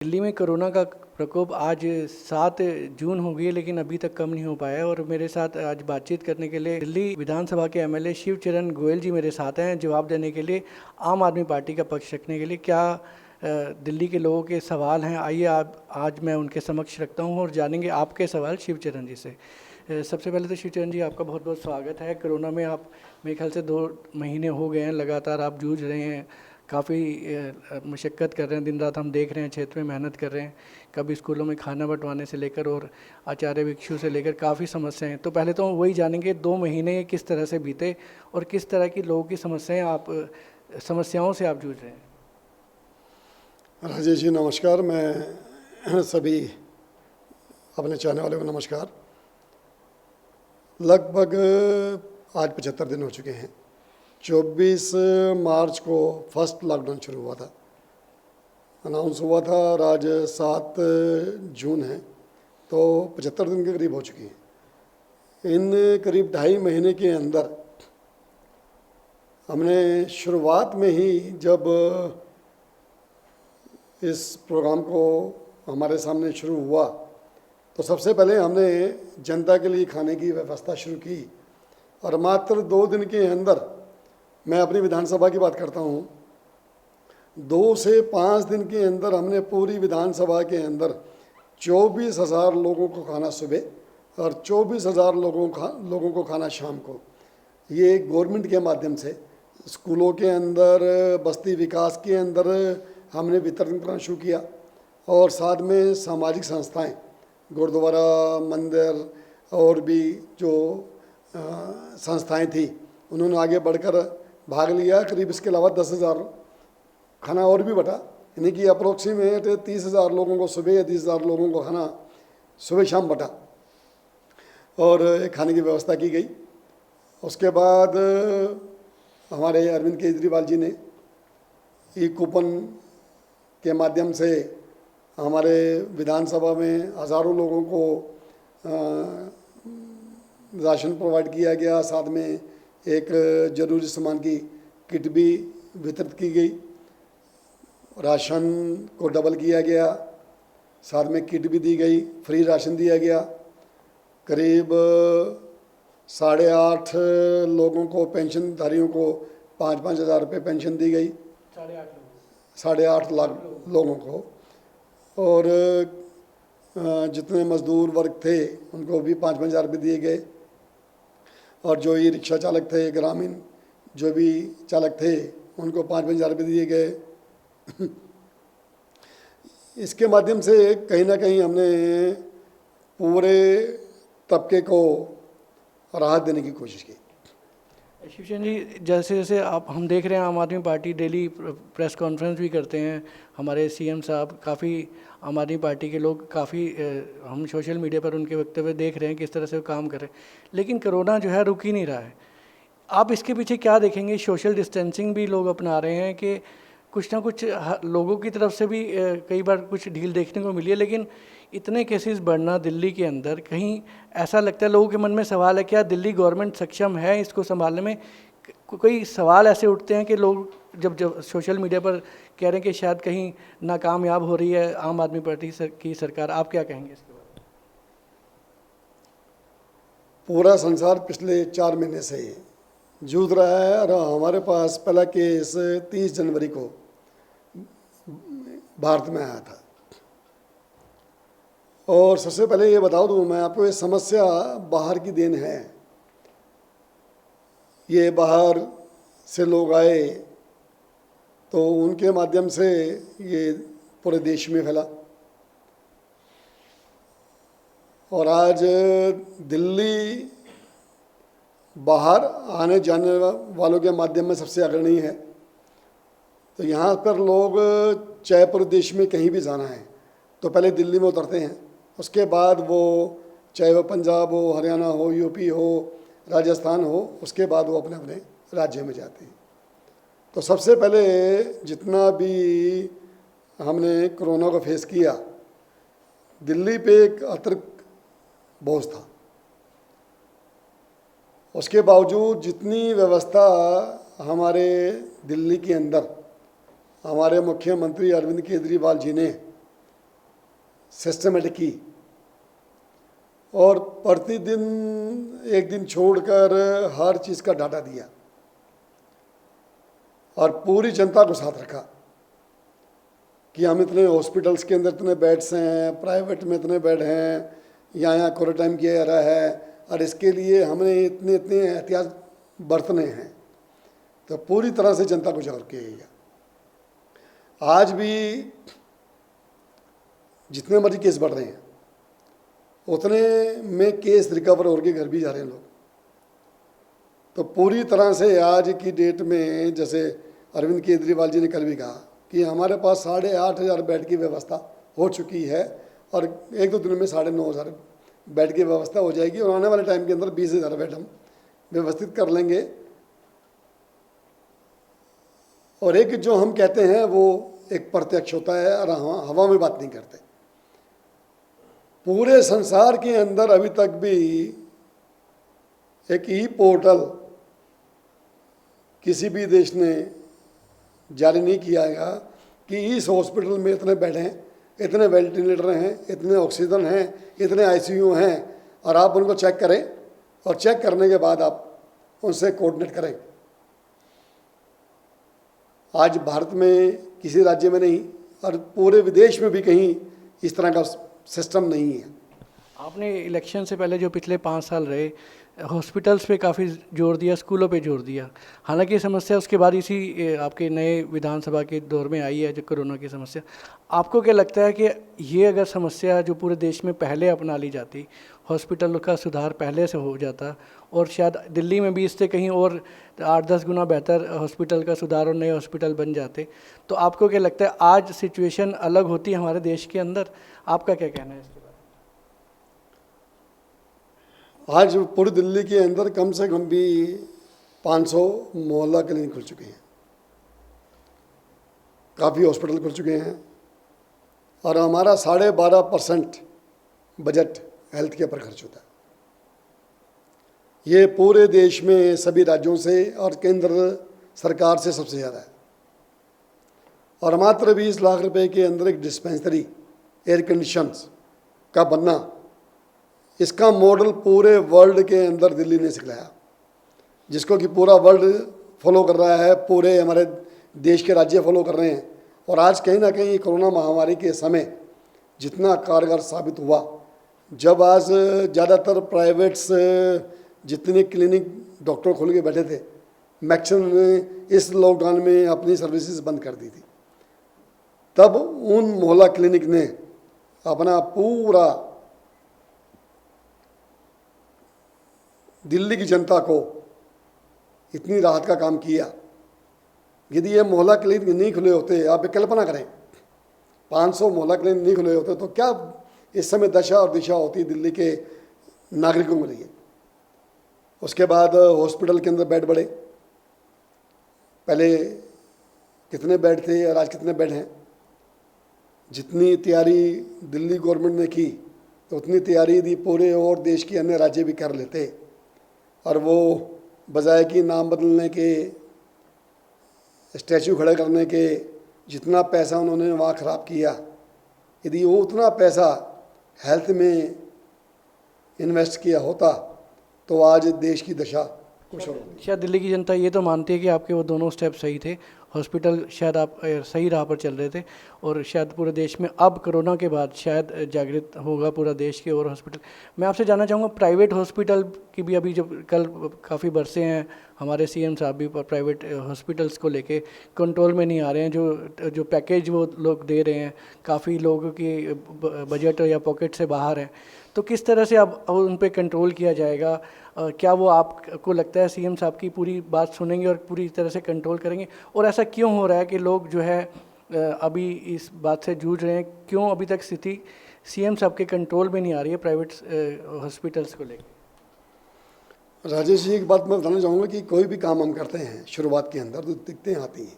दिल्ली में कोरोना का प्रकोप आज 7 जून हो गई है, लेकिन अभी तक कम नहीं हो पाया है। और मेरे साथ आज बातचीत करने के लिए दिल्ली विधानसभा के एमएलए शिवचरण गोयल जी मेरे साथ हैं, जवाब देने के लिए, आम आदमी पार्टी का पक्ष रखने के लिए। क्या दिल्ली के लोगों के सवाल हैं, आइए आप आज मैं उनके समक्ष रखता हूँ और जानेंगे आपके सवाल शिवचरण जी से। सबसे पहले तो शिवचरण जी, आपका बहुत बहुत स्वागत है। कोरोना में आप, मेरे ख्याल से 2 महीने हो गए हैं लगातार आप जूझ रहे हैं, काफ़ी मशक्क़त कर रहे हैं, दिन रात हम देख रहे हैं, क्षेत्र में मेहनत कर रहे हैं। कभी स्कूलों में खाना बंटवाने से लेकर और आचार्य भिक्षु से लेकर काफ़ी समस्याएं। तो पहले तो वही जानेंगे 2 महीने किस तरह से बीते और किस तरह की लोगों की समस्याओं से आप जूझ रहे हैं। राजेश जी नमस्कार। मैं सभी अपने चाहने वालों को नमस्कार। लगभग आज 75 दिन हो चुके हैं। 24 मार्च को फर्स्ट लॉकडाउन शुरू हुआ था, अनाउंस हुआ था, और आज 7 जून है, तो 75 दिन के करीब हो चुकी हैं। इन करीब 2.5 महीने के अंदर हमने शुरुआत में ही जब इस प्रोग्राम को हमारे सामने शुरू हुआ तो सबसे पहले हमने जनता के लिए खाने की व्यवस्था शुरू की, और मात्र 2 दिन के अंदर, मैं अपनी विधानसभा की बात करता हूँ, 2 से 5 दिन के अंदर हमने पूरी विधानसभा के अंदर 24,000 लोगों को खाना सुबह और 24,000 लोगों को खाना शाम को। ये गवर्नमेंट के माध्यम से स्कूलों के अंदर, बस्ती विकास के अंदर हमने वितरण करना शुरू किया, और साथ में सामाजिक संस्थाएं, गुरुद्वारा, मंदिर और भी जो संस्थाएं थी, उन्होंने आगे बढ़कर भाग लिया। करीब इसके अलावा 10,000 खाना और भी बटा, यानी कि अप्रोक्सीमेट 30,000 लोगों को सुबह या 30,000 लोगों को खाना सुबह शाम बटा, और खाने की व्यवस्था की गई। उसके बाद हमारे अरविंद केजरीवाल जी ने ई कूपन के माध्यम से हमारे विधानसभा में हज़ारों लोगों को राशन प्रोवाइड किया गया, साथ में एक ज़रूरी सामान की किट भी वितरित की गई, राशन को डबल किया गया, साथ में किट भी दी गई, फ्री राशन दिया गया। करीब 8.5 लोगों को, पेंशनधारियों को 5-5 हज़ार रुपये पेंशन दी गई, 8.5 लाख लोगों को। और जितने मजदूर वर्ग थे उनको भी 5-5 हज़ार रुपये दिए गए, और जो ये रिक्शा चालक थे, ग्रामीण जो भी चालक थे, उनको 5-5 हज़ार रुपये दिए गए। इसके माध्यम से कहीं ना कहीं हमने पूरे तबके को राहत देने की कोशिश की। शिवचरण जी, जैसे जैसे हम देख रहे हैं, आम आदमी पार्टी डेली प्रेस कॉन्फ्रेंस भी करते हैं, हमारे सीएम साहब, काफ़ी आम आदमी पार्टी के लोग काफ़ी, हम सोशल मीडिया पर उनके वक्तव्य देख रहे हैं किस तरह से वो काम कर रहे हैं, लेकिन कोरोना जो है रुक ही नहीं रहा है। आप इसके पीछे क्या देखेंगे? सोशल डिस्टेंसिंग भी लोग अपना रहे हैं कि कुछ ना कुछ लोगों की तरफ से भी कई बार कुछ ढील देखने को मिली है, लेकिन इतने केसेस बढ़ना दिल्ली के अंदर, कहीं ऐसा लगता है, लोगों के मन में सवाल है, क्या दिल्ली गवर्नमेंट सक्षम है इसको संभालने में? कोई सवाल ऐसे उठते हैं कि लोग जब सोशल मीडिया पर कह रहे हैं कि शायद कहीं नाकामयाब हो रही है आम आदमी पार्टी की सरकार। आप क्या कहेंगे इसके बारे में? पूरा संसार पिछले 4 महीने से जूझ रहा है, और हमारे पास पहला केस 30 जनवरी को भारत में आया था। और सबसे पहले ये बता दूं मैं आपको, ये समस्या बाहर की देन है। ये बाहर से लोग आए तो उनके माध्यम से ये पूरे देश में फैला, और आज दिल्ली बाहर आने जाने वालों के माध्यम में सबसे अग्रणी है। तो यहाँ पर लोग, चाहे पूरे देश में कहीं भी जाना है तो पहले दिल्ली में उतरते हैं, उसके बाद वो, चाहे वो पंजाब हो, हरियाणा हो, यूपी हो, राजस्थान हो, उसके बाद वो अपने अपने राज्य में जाते हैं। तो सबसे पहले जितना भी हमने कोरोना को फेस किया, दिल्ली पे एक अतिरिक्त बोझ था। उसके बावजूद जितनी व्यवस्था हमारे दिल्ली के अंदर हमारे मुख्यमंत्री अरविंद केजरीवाल जी ने सिस्टमेटिक की और प्रतिदिन एक दिन छोड़कर हर चीज़ का डाटा दिया और पूरी जनता को साथ रखा कि हम इतने हॉस्पिटल्स के अंदर इतने बेड्स हैं, प्राइवेट में इतने बेड हैं, यहाँ क्वारंटाइन किया जा रहा है और इसके लिए हमें इतने इतने एहतियात बरतने हैं। तो पूरी तरह से जनता को जागरूक किया गया। आज भी जितने मर्जी केस बढ़ रहे हैं उतने में केस रिकवर होकर घर भी जा रहे हैं लोग। तो पूरी तरह से आज की डेट में जैसे अरविंद केजरीवाल जी ने कल भी कहा कि हमारे पास 8,500 बेड की व्यवस्था हो चुकी है और 1-2 दिन में 9,500 बेड की व्यवस्था हो जाएगी और आने वाले टाइम के अंदर 20,000 बेड हम व्यवस्थित कर लेंगे। और एक जो हम कहते हैं वो एक प्रत्यक्ष होता है और हवा में बात नहीं करते। पूरे संसार के अंदर अभी तक भी एक ई पोर्टल किसी भी देश ने जारी नहीं किया है कि इस हॉस्पिटल में इतने बेड हैं, इतने वेंटिलेटर हैं, इतने ऑक्सीजन हैं, इतने आईसीयू हैं और आप उनको चेक करें और चेक करने के बाद आप उनसे कोऑर्डिनेट करें। आज भारत में किसी राज्य में नहीं और पूरे विदेश में भी कहीं इस तरह का सिस्टम नहीं है। आपने इलेक्शन से पहले जो पिछले 5 साल रहे हॉस्पिटल्स पे काफ़ी जोर दिया, स्कूलों पे जोर दिया। हालांकि ये समस्या उसके बाद इसी आपके नए विधानसभा के दौर में आई है, जो कोरोना की समस्या। आपको क्या लगता है कि ये अगर समस्या जो पूरे देश में पहले अपना ली जाती, हॉस्पिटल का सुधार पहले से हो जाता और शायद दिल्ली में भी इससे कहीं और 8-10 गुना बेहतर हॉस्पिटल का सुधार और नए हॉस्पिटल बन जाते, तो आपको क्या लगता है आज सिचुएशन अलग होती है हमारे देश के अंदर? आपका क्या कहना है इसके बारे में? आज पूरी दिल्ली के अंदर कम से कम भी 500 मोहल्ला क्लिनिक खुल चुके हैं, काफ़ी हॉस्पिटल खुल चुके हैं और हमारा 12.5% बजट हेल्थ के ऊपर खर्च होता है। ये पूरे देश में सभी राज्यों से और केंद्र सरकार से सबसे ज़्यादा है और मात्र 20 लाख रुपए के अंदर एक डिस्पेंसरी एयर कंडीशंस का बनना, इसका मॉडल पूरे वर्ल्ड के अंदर दिल्ली ने सिखलाया, जिसको कि पूरा वर्ल्ड फॉलो कर रहा है, पूरे हमारे देश के राज्य फॉलो कर रहे हैं। और आज कहीं ना कहीं कोरोना महामारी के समय जितना कारगर साबित हुआ, जब आज ज़्यादातर प्राइवेट्स जितने क्लिनिक डॉक्टर खोल के बैठे थे, मैक्सिमम ने इस लॉकडाउन में अपनी सर्विसेज बंद कर दी थी, तब उन मोहल्ला क्लिनिक ने अपना पूरा दिल्ली की जनता को इतनी राहत का काम किया। यदि ये मोहल्ला क्लिनिक नहीं खुले होते, आप एक कल्पना करें 500 मोहल्ला क्लिनिक नहीं खुले होते तो क्या इस समय दशा और दिशा होती दिल्ली के नागरिकों के लिए। उसके बाद हॉस्पिटल के अंदर बेड बढ़े, पहले कितने बेड थे और आज कितने बेड हैं। जितनी तैयारी दिल्ली गवर्नमेंट ने की तो उतनी तैयारी यदि पूरे और देश के अन्य राज्य भी कर लेते और वो बजाय कि नाम बदलने के, स्टैचू खड़े करने के, जितना पैसा उन्होंने वहाँ ख़राब किया, यदि वो उतना पैसा हेल्थ में इन्वेस्ट किया होता तो आज देश की दशा कुछ और होती। शायद दिल्ली की जनता ये तो मानती है कि आपके वो दोनों स्टेप सही थे, हॉस्पिटल शायद आप सही राह पर चल रहे थे और शायद पूरे देश में अब कोरोना के बाद शायद जागृत होगा पूरा देश के और हॉस्पिटल। मैं आपसे जानना चाहूँगा प्राइवेट हॉस्पिटल की भी अभी जब कल काफ़ी बरसे हैं हमारे सीएम साहब भी प्राइवेट हॉस्पिटल्स को लेके कंट्रोल में नहीं आ रहे हैं। जो पैकेज वो लोग दे रहे हैं काफ़ी लोगों की बजट या पॉकेट से बाहर है, तो किस तरह से अब उन पे कंट्रोल किया जाएगा? क्या वो आपको लगता है सीएम साहब की पूरी बात सुनेंगे और पूरी तरह से कंट्रोल करेंगे? और ऐसा क्यों हो रहा है कि लोग जो है अभी इस बात से जूझ रहे हैं, क्यों अभी तक स्थिति सीएम साहब के कंट्रोल में नहीं आ रही है प्राइवेट हॉस्पिटल्स को लेकर? राजेश जी, एक बात मैं बताना चाहूँगा कि कोई भी काम हम करते हैं शुरुआत के अंदर तो दिक्कतें आती हैं।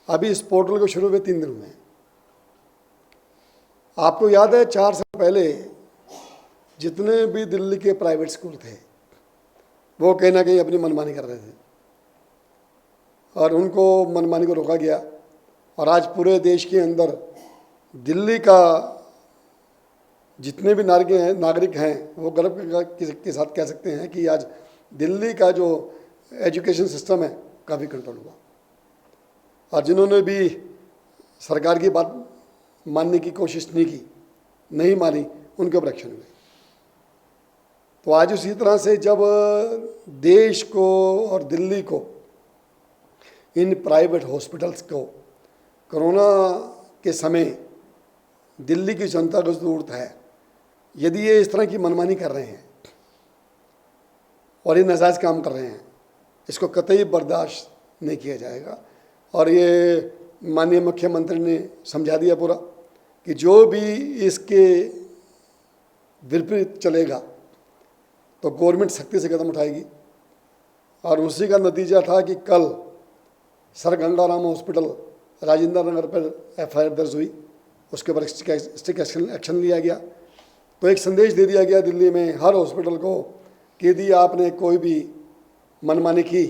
अभी इस पोर्टल को शुरू हुए 3 दिन हुए हैं। आपको याद है 4 साल पहले जितने भी दिल्ली के प्राइवेट स्कूल थे वो कहीं ना कहीं अपनी मनमानी कर रहे थे और उनको मनमानी को रोका गया और आज पूरे देश के अंदर दिल्ली का जितने भी नागरिक हैं वो गर्व के साथ कह सकते हैं कि आज दिल्ली का जो एजुकेशन सिस्टम है काफ़ी कंट्रोल हुआ, और जिन्होंने भी सरकार की बात मानने की कोशिश नहीं मानी, उनके ऊपर एक्शन हुए। तो आज उसी तरह से जब देश को और दिल्ली को, इन प्राइवेट हॉस्पिटल्स को कोरोना के समय दिल्ली की जनता को ज़रूरत है, यदि ये इस तरह की मनमानी कर रहे हैं और ये नाजायज़ काम कर रहे हैं, इसको कतई बर्दाश्त नहीं किया जाएगा। और ये माननीय मुख्यमंत्री ने समझा दिया पूरा कि जो भी इसके विपरीत चलेगा तो गवर्नमेंट सख्ती से कदम उठाएगी। और उसी का नतीजा था कि कल सर गंगाराम हॉस्पिटल राजेंद्र नगर पर एफआईआर दर्ज हुई, उसके ऊपर स्ट्रिक्ट एक्शन लिया गया। तो एक संदेश दे दिया गया दिल्ली में हर हॉस्पिटल को कि यदि आपने कोई भी मनमानी की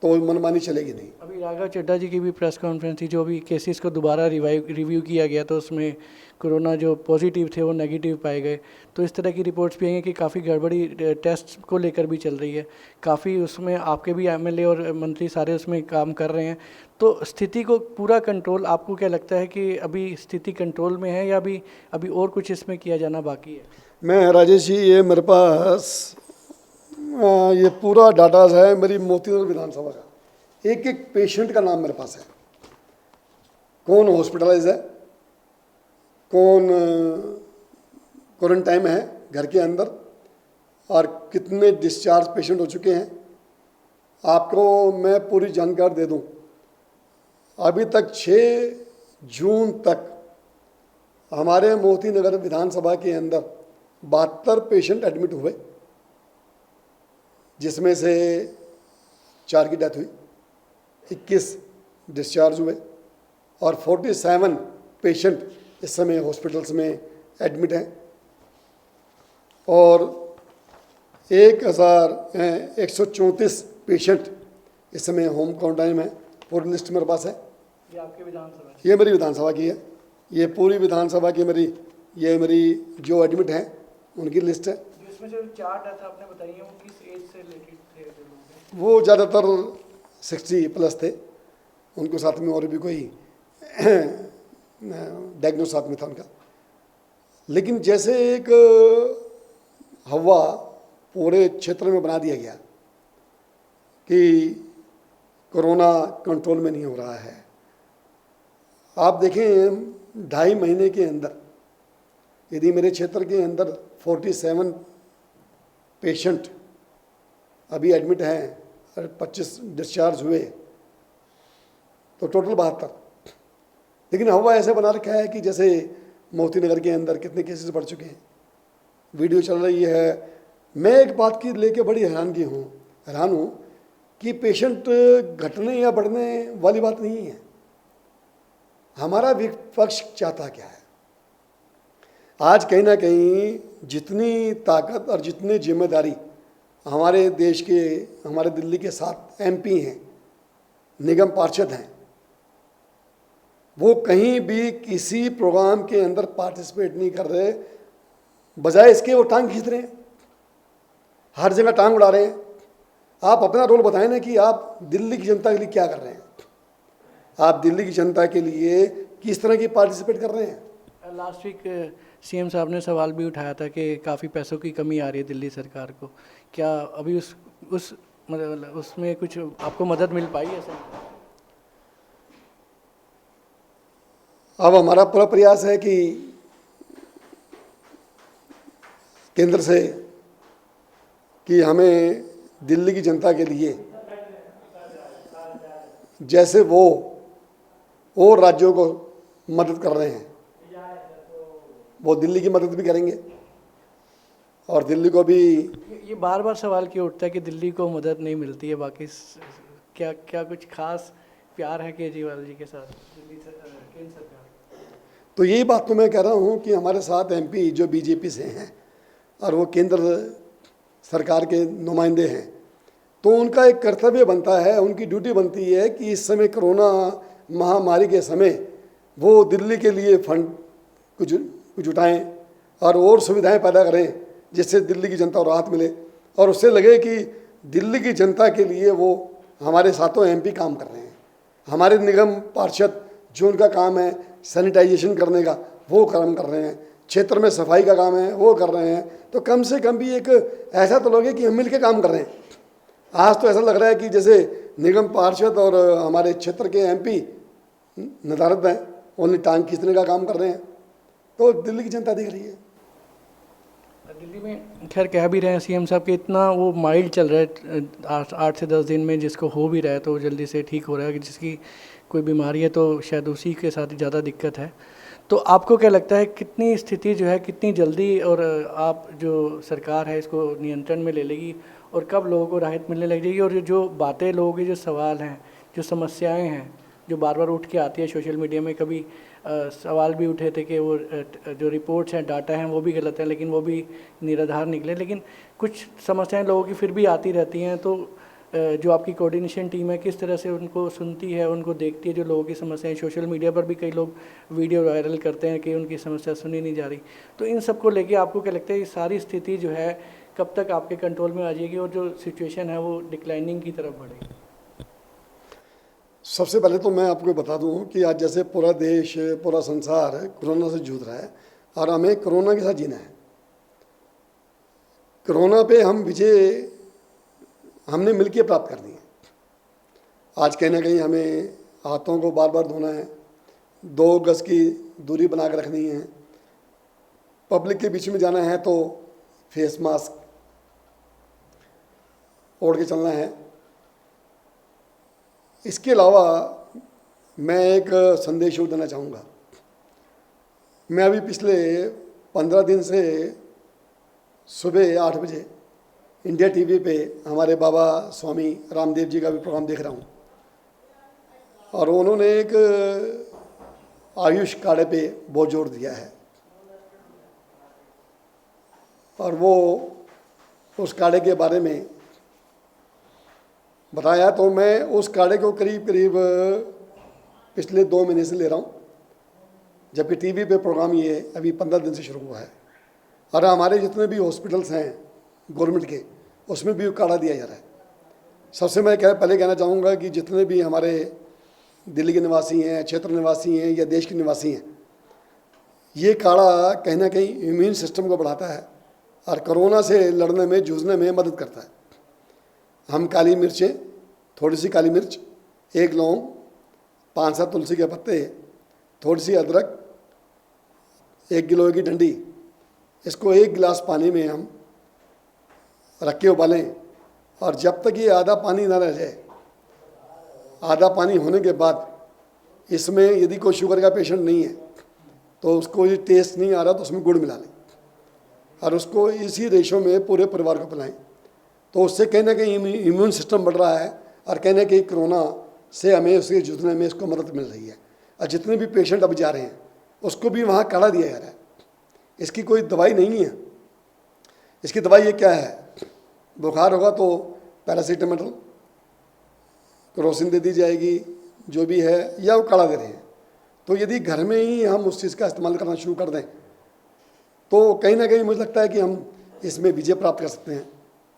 तो मनमानी चलेगी नहीं। अभी राघव चड्ढा जी की भी प्रेस कॉन्फ्रेंस थी, जो भी केसेस को दोबारा रिव्यू किया गया, तो उसमें कोरोना जो पॉजिटिव थे वो नेगेटिव पाए गए। तो इस तरह की रिपोर्ट्स भी आई हैं कि काफ़ी गड़बड़ी टेस्ट को लेकर भी चल रही है, काफ़ी उसमें आपके भी एमएलए और मंत्री सारे उसमें काम कर रहे हैं। तो स्थिति को पूरा कंट्रोल, आपको क्या लगता है कि अभी स्थिति कंट्रोल में है या अभी और कुछ इसमें किया जाना बाकी है? मैं राजेश जी, ये मेरे पास ये पूरा डाटा है मेरी मोतीनगर विधानसभा का, एक एक पेशेंट का नाम मेरे पास है, कौन हॉस्पिटलाइज है, कौन क्वारंटाइन है घर के अंदर, और कितने डिस्चार्ज पेशेंट हो चुके हैं। आपको मैं पूरी जानकारी दे दूं, अभी तक 6 जून तक हमारे मोतीनगर विधानसभा के अंदर 72 पेशेंट एडमिट हुए, जिसमें से 4 की डेथ हुई, 21 डिस्चार्ज हुए और 47 पेशेंट इस समय हॉस्पिटल्स में एडमिट हैं, और 1134 पेशेंट इस समय होम क्वारंटाइन में। पूरी लिस्ट मेरे पास है। ये आपके विधानसभा? ये मेरी विधानसभा की है, ये पूरी विधानसभा की मेरी जो एडमिट हैं उनकी लिस्ट है। इसमें जो 4 डेथ आपने बताई है वो किस एज से रिलेटेड थे? वो ज़्यादातर 60+ थे, उनको साथ में और भी कोई डायग्नोस साथ में था उनका। लेकिन जैसे एक हवा पूरे क्षेत्र में बना दिया गया कि कोरोना कंट्रोल में नहीं हो रहा है। आप देखें 2.5 महीने के अंदर यदि मेरे क्षेत्र के अंदर 47 पेशेंट अभी एडमिट हैं और 25 डिस्चार्ज हुए, तो टोटल 72। लेकिन हवा ऐसे बना रखा है कि जैसे मोतीनगर के अंदर कितने केसेस बढ़ चुके हैं, वीडियो चल रही है। मैं एक बात की लेके बड़ी हैरान हूँ कि पेशेंट घटने या बढ़ने वाली बात नहीं है। हमारा विपक्ष चाहता क्या है? आज कहीं ना कहीं जितनी ताकत और जितनी जिम्मेदारी हमारे देश के, हमारे दिल्ली के 7 MP हैं, निगम पार्षद हैं, वो कहीं भी किसी प्रोग्राम के अंदर पार्टिसिपेट नहीं कर रहे, बजाय इसके वो टांग खींच रहे हैं, हर जगह टांग उड़ा रहे हैं। आप अपना रोल बताएं ना कि आप दिल्ली की जनता के लिए क्या कर रहे हैं, आप दिल्ली की जनता के लिए किस तरह की पार्टिसिपेट कर रहे हैं। लास्ट वीक सीएम साहब ने सवाल भी उठाया था कि काफ़ी पैसों की कमी आ रही है दिल्ली सरकार को, क्या अभी मतलब उसमें कुछ आपको मदद मिल पाई है सर? अब हमारा पूरा प्रयास है कि केंद्र से कि हमें दिल्ली की जनता के लिए जैसे वो और राज्यों को मदद कर रहे हैं, वो दिल्ली की मदद भी करेंगे। और दिल्ली को भी ये बार बार सवाल क्यों उठता है कि दिल्ली को मदद नहीं मिलती है? बाकी क्या कुछ खास प्यार है केजरीवाल जी के साथ केंद्र सरकार? तो यही बात तो मैं कह रहा हूँ कि हमारे साथ MP जो BJP से हैं और वो केंद्र सरकार के नुमाइंदे हैं, तो उनका एक कर्तव्य बनता है, उनकी ड्यूटी बनती है कि इस समय कोरोना महामारी के समय वो दिल्ली के लिए फंड कुछ जुटाएं, और सुविधाएं पैदा करें जिससे दिल्ली की जनता को राहत मिले और उससे लगे कि दिल्ली की जनता के लिए वो हमारे साथों एमपी काम कर रहे हैं। हमारे निगम पार्षद जो उनका काम है सैनिटाइजेशन करने का वो काम कर रहे हैं, क्षेत्र में सफाई का काम है वो कर रहे हैं, तो कम से कम भी एक ऐसा तो लगे कि हम मिल के काम कर रहे हैं। आज तो ऐसा लग रहा है कि जैसे निगम पार्षद और हमारे क्षेत्र के एमपी नदारद हैं, उन्हें टांग खींचने का काम कर रहे हैं, तो दिल्ली की जनता दिख रही है। दिल्ली में खैर कह भी रहे हैं सीएम साहब कि इतना वो माइल्ड चल रहा है 8 से 10 दिन में, जिसको हो भी रहा है तो जल्दी से ठीक हो रहा है, कि जिसकी कोई बीमारी है तो शायद उसी के साथ ज़्यादा दिक्कत है। तो आपको क्या लगता है कितनी स्थिति जो है कितनी जल्दी और आप जो सरकार है इसको नियंत्रण में ले लेगी और कब लोगों को राहत मिलने लग जाएगी? और जो बातें लोगों के जो सवाल हैं, जो समस्याएं हैं जो बार बार उठ के आती है सोशल मीडिया में, कभी सवाल भी उठे थे कि वो जो रिपोर्ट्स हैं डाटा हैं वो भी गलत है लेकिन वो भी निराधार निकले, लेकिन कुछ समस्याएं लोगों की फिर भी आती रहती हैं। तो जो आपकी कोऑर्डिनेशन टीम है किस तरह से उनको सुनती है, उनको देखती है जो लोगों की समस्याएं? सोशल मीडिया पर भी कई लोग वीडियो वायरल करते हैं कि उनकी समस्या सुनी नहीं जा रही, तो इन सब को लेके आपको क्या लगता है ये सारी स्थिति जो है कब तक आपके कंट्रोल में आ जाएगी और जो सिचुएशन है वो डिक्लाइनिंग की तरफ बढ़ेगी? सबसे पहले तो मैं आपको बता दूं कि आज जैसे पूरा देश पूरा संसार कोरोना से जूझ रहा है और हमें कोरोना के साथ जीना है। कोरोना पे हम विजय हमने मिलकर प्राप्त कर दी है। आज कहीं ना कहीं हमें हाथों को बार बार धोना है, 2 गज की दूरी बना कर रखनी है, पब्लिक के बीच में जाना है तो फेस मास्क ओढ़ के चलना है। इसके अलावा मैं एक संदेश और देना चाहूँगा। मैं अभी पिछले 15 दिन से सुबह 8 बजे इंडिया टीवी पे हमारे बाबा स्वामी रामदेव जी का भी प्रोग्राम देख रहा हूँ और उन्होंने एक आयुष काढ़े पे बहुत जोर दिया है और वो उस काढ़े के बारे में बताया, तो मैं उस काढ़े को करीब करीब पिछले 2 महीने से ले रहा हूँ, जबकि टीवी पे प्रोग्राम ये अभी 15 दिन से शुरू हुआ है। और हमारे जितने भी हॉस्पिटल्स हैं गवर्नमेंट के उसमें भी काढ़ा दिया जा रहा है। सबसे मैं पहले कहना चाहूँगा कि जितने भी हमारे दिल्ली के निवासी हैं, क्षेत्र निवासी हैं या देश के निवासी हैं, ये काढ़ा कहीं ना कहीं इम्यून सिस्टम को बढ़ाता है और कोरोना से लड़ने में जूझने में मदद करता है। हम काली मिर्चें, थोड़ी सी काली मिर्च, 1 लौंग, 5-7 तुलसी के पत्ते, थोड़ी सी अदरक, 1 किलो की डंडी, इसको 1 गिलास पानी में हम रख के उबालें और जब तक ये आधा पानी ना रह जाए, आधा पानी होने के बाद इसमें यदि कोई शुगर का पेशेंट नहीं है तो उसको ये टेस्ट नहीं आ रहा तो उसमें गुड़ मिला लें और उसको इसी रेशो में पूरे परिवार को पिलाएं। तो उससे कहीं ना कहीं इम्यून सिस्टम बढ़ रहा है और कहीं ना कहीं कोरोना से हमें उसके जूझने में इसको मदद मिल रही है। और जितने भी पेशेंट अब जा रहे हैं उसको भी वहाँ काढ़ा दिया जा रहा है। इसकी कोई दवाई नहीं है। इसकी दवाई ये क्या है, बुखार होगा तो पैरासीटामोल, क्रोसिन दे दी जाएगी जो भी है, या वो काढ़ा दे रहे हैं। तो यदि घर में ही हम उस चीज़ का इस्तेमाल करना शुरू कर दें तो कहीं ना कहीं मुझे लगता है कि हम इसमें विजय प्राप्त कर सकते हैं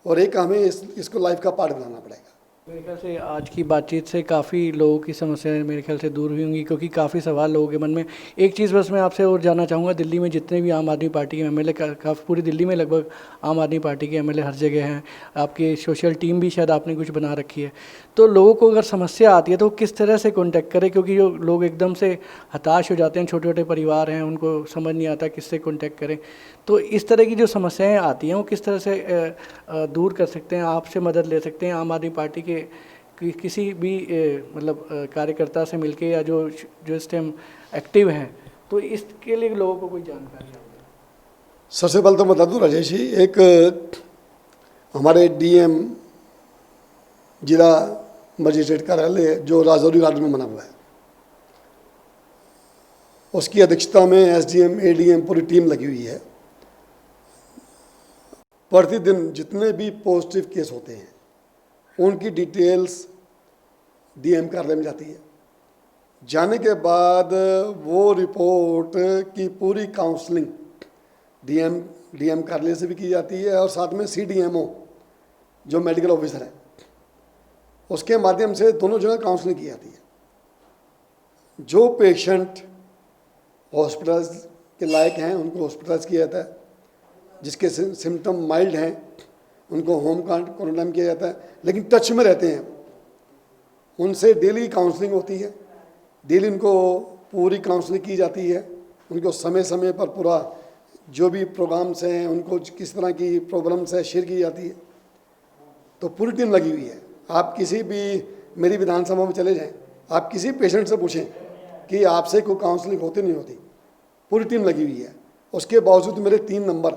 और एक हमें इसको लाइफ का पार्ट बनाना पड़ेगा। मेरे ख्याल से आज की बातचीत से काफ़ी लोगों की समस्याएं मेरे ख्याल से दूर हुई होंगी, क्योंकि काफ़ी सवाल लोगों के मन में। एक चीज़ बस मैं आपसे और जानना चाहूँगा, दिल्ली में जितने भी आम आदमी पार्टी के एमएलए, काफ़ी पूरी दिल्ली में लगभग आम आदमी पार्टी के एमएलए हर जगह हैं, आपकी सोशल टीम भी शायद आपने कुछ बना रखी है, तो लोगों को अगर समस्या आती है तो किस तरह से कॉन्टैक्ट करें? क्योंकि जो लोग एकदम से हताश हो जाते हैं, छोटे छोटे परिवार हैं, उनको समझ नहीं आता किससे कॉन्टैक्ट करें। तो इस तरह की जो समस्याएँ आती हैं वो किस तरह से दूर कर सकते हैं, आपसे मदद ले सकते हैं? आम आदमी पार्टी के किसी भी मतलब कार्यकर्ता से मिलके या जो इस टाइम एक्टिव हैं, तो इसके लिए लोगों को कोई जानकारी है? सबसे पहले तो बता दूँ राजेश जी, एक हमारे डीएम जिला मजिस्ट्रेट कार्यालय जो राजौरी गार्डन में बना हुआ है, उसकी अध्यक्षता में एसडीएम एडीएम पूरी टीम लगी हुई है। प्रतिदिन जितने भी पॉजिटिव केस होते हैं उनकी डिटेल्स डीएम कार्यालय में जाती है। जाने के बाद वो रिपोर्ट की पूरी काउंसलिंग डीएम कार्यालय से भी की जाती है और साथ में CDMO जो मेडिकल ऑफिसर है उसके माध्यम से दोनों जगह काउंसलिंग की जाती है। जो पेशेंट हॉस्पिटल्स के लायक हैं उनको हॉस्पिटलाइज किया जाता है, जिसके सिम्टम माइल्ड हैं उनको होम क्वारंटाइन किया जाता है, लेकिन टच में रहते हैं उनसे डेली काउंसलिंग होती है, डेली उनको पूरी काउंसलिंग की जाती है, उनको समय समय पर पूरा जो भी प्रोग्राम्स हैं उनको किस तरह की प्रॉब्लम्स है शेयर की जाती है। तो पूरी टीम लगी हुई है। आप किसी भी मेरी विधानसभा में चले जाएं, आप किसी पेशेंट से पूछें कि आपसे कोई काउंसलिंग होती नहीं होती, पूरी टीम लगी हुई है। उसके बावजूद मेरे 3 नंबर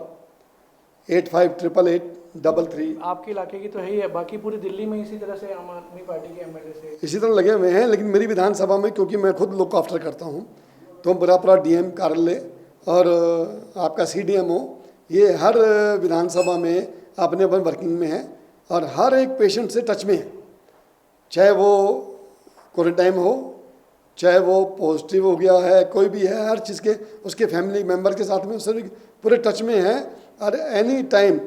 85888833 आपके इलाके की तो है ही है, बाकी पूरी दिल्ली में इसी तरह से आम आदमी पार्टी के MLA से इसी तरह लगे हुए हैं। लेकिन मेरी विधानसभा में क्योंकि मैं खुद लुक आफ्टर करता हूँ तो बड़ा पूरा DM कार्यालय और आपका CDMO ये हर विधानसभा में अपने अपन वर्किंग में है और हर एक पेशेंट से टच में है, चाहे वो क्वारंटाइन हो, चाहे वो पॉजिटिव हो गया है, कोई भी है, हर चीज़ के उसके फैमिली मेम्बर के साथ में उससे पूरे टच में है। और एनी टाइम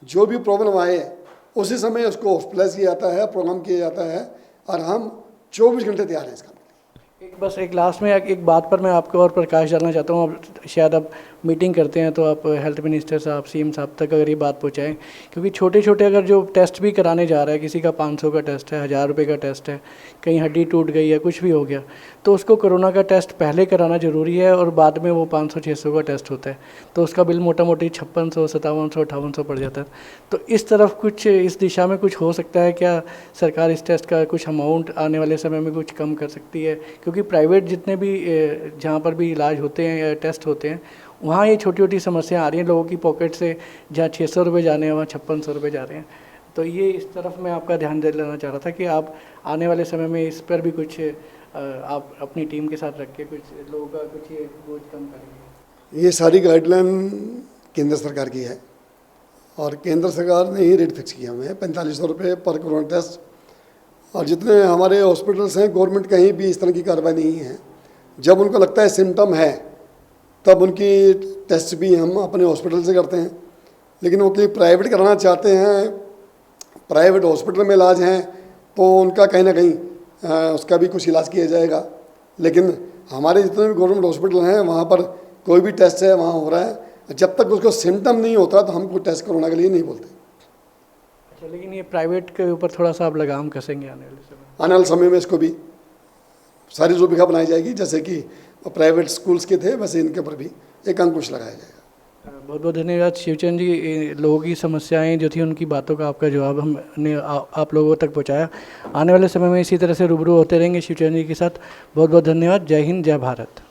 जो भी प्रॉब्लम आए उसी समय उसको हॉस्पिटलाइज किया जाता है, प्रोग्राम किया जाता है और हम 24 घंटे तैयार हैं इसका। एक लास्ट में एक बात पर मैं आपको और प्रकाश डालना चाहता हूँ। अब शायद आप मीटिंग करते हैं तो आप हेल्थ मिनिस्टर साहब CM साहब तक अगर ये बात पहुँचाएँ, क्योंकि छोटे छोटे अगर जो टेस्ट भी कराने जा रहा है, किसी का 500 का टेस्ट है, 1000 रुपये का टेस्ट है, कहीं हड्डी टूट गई है, कुछ भी हो गया, तो उसको कोरोना का टेस्ट पहले कराना ज़रूरी है और बाद में वो 500-600 का टेस्ट होता है, तो उसका बिल मोटा मोटी 5600, 5700, 5800 पड़ जाता है। तो इस तरफ कुछ इस दिशा में कुछ हो सकता है क्या? सरकार इस टेस्ट का कुछ अमाउंट आने वाले समय में कुछ कम कर सकती है? क्योंकि प्राइवेट जितने भी जहाँ पर भी इलाज होते हैं या टेस्ट होते हैं वहाँ ये छोटी छोटी समस्या आ रही हैं लोगों की पॉकेट से, जहाँ 600 रुपये जाने हैं वहाँ 5600 रुपये जा रहे हैं। तो ये इस तरफ मैं आपका ध्यान दिलाना चाह रहा था कि आप आने वाले समय में इस पर भी कुछ आप अपनी टीम के साथ रख के कुछ लोगों का कुछ ये बोझ कम करेंगे। ये सारी गाइडलाइन केंद्र सरकार की है और केंद्र सरकार ने ही रेट फिक्स किया हुए हैं 4500 रुपये पर कोरोना टेस्ट। और जितने हमारे हॉस्पिटल्स हैं गवर्नमेंट कहीं भी इस तरह की कार्रवाई नहीं है। जब उनको लगता है सिम्टम है तब उनकी टेस्ट भी हम अपने हॉस्पिटल से करते हैं। लेकिन वो कहीं प्राइवेट कराना चाहते हैं, प्राइवेट हॉस्पिटल में इलाज हैं तो उनका कहीं ना कहीं उसका भी कुछ इलाज किया जाएगा। लेकिन हमारे जितने भी गवर्नमेंट हॉस्पिटल हैं वहाँ पर कोई भी टेस्ट है वहाँ हो रहा है। जब तक उसको सिम्टम नहीं होता तो हम कोई टेस्ट कोरोना के लिए नहीं बोलते। अच्छा, लेकिन ये प्राइवेट के ऊपर थोड़ा सा आप लगाम कसेंगे आने वाले समय? आने वाले समय में इसको भी सारी रूपरेखा बनाई जाएगी, जैसे कि प्राइवेट स्कूल्स के थे वैसे इनके ऊपर भी एक अंकुश लगाया जाएगा। बहुत बहुत धन्यवाद शिवचंद जी। लोगों की समस्याएं जो थी उनकी बातों का आपका जवाब हमने आप लोगों तक पहुंचाया। आने वाले समय में इसी तरह से रूबरू होते रहेंगे शिवचंद जी के साथ। बहुत बहुत धन्यवाद। जय हिंद, जय भारत।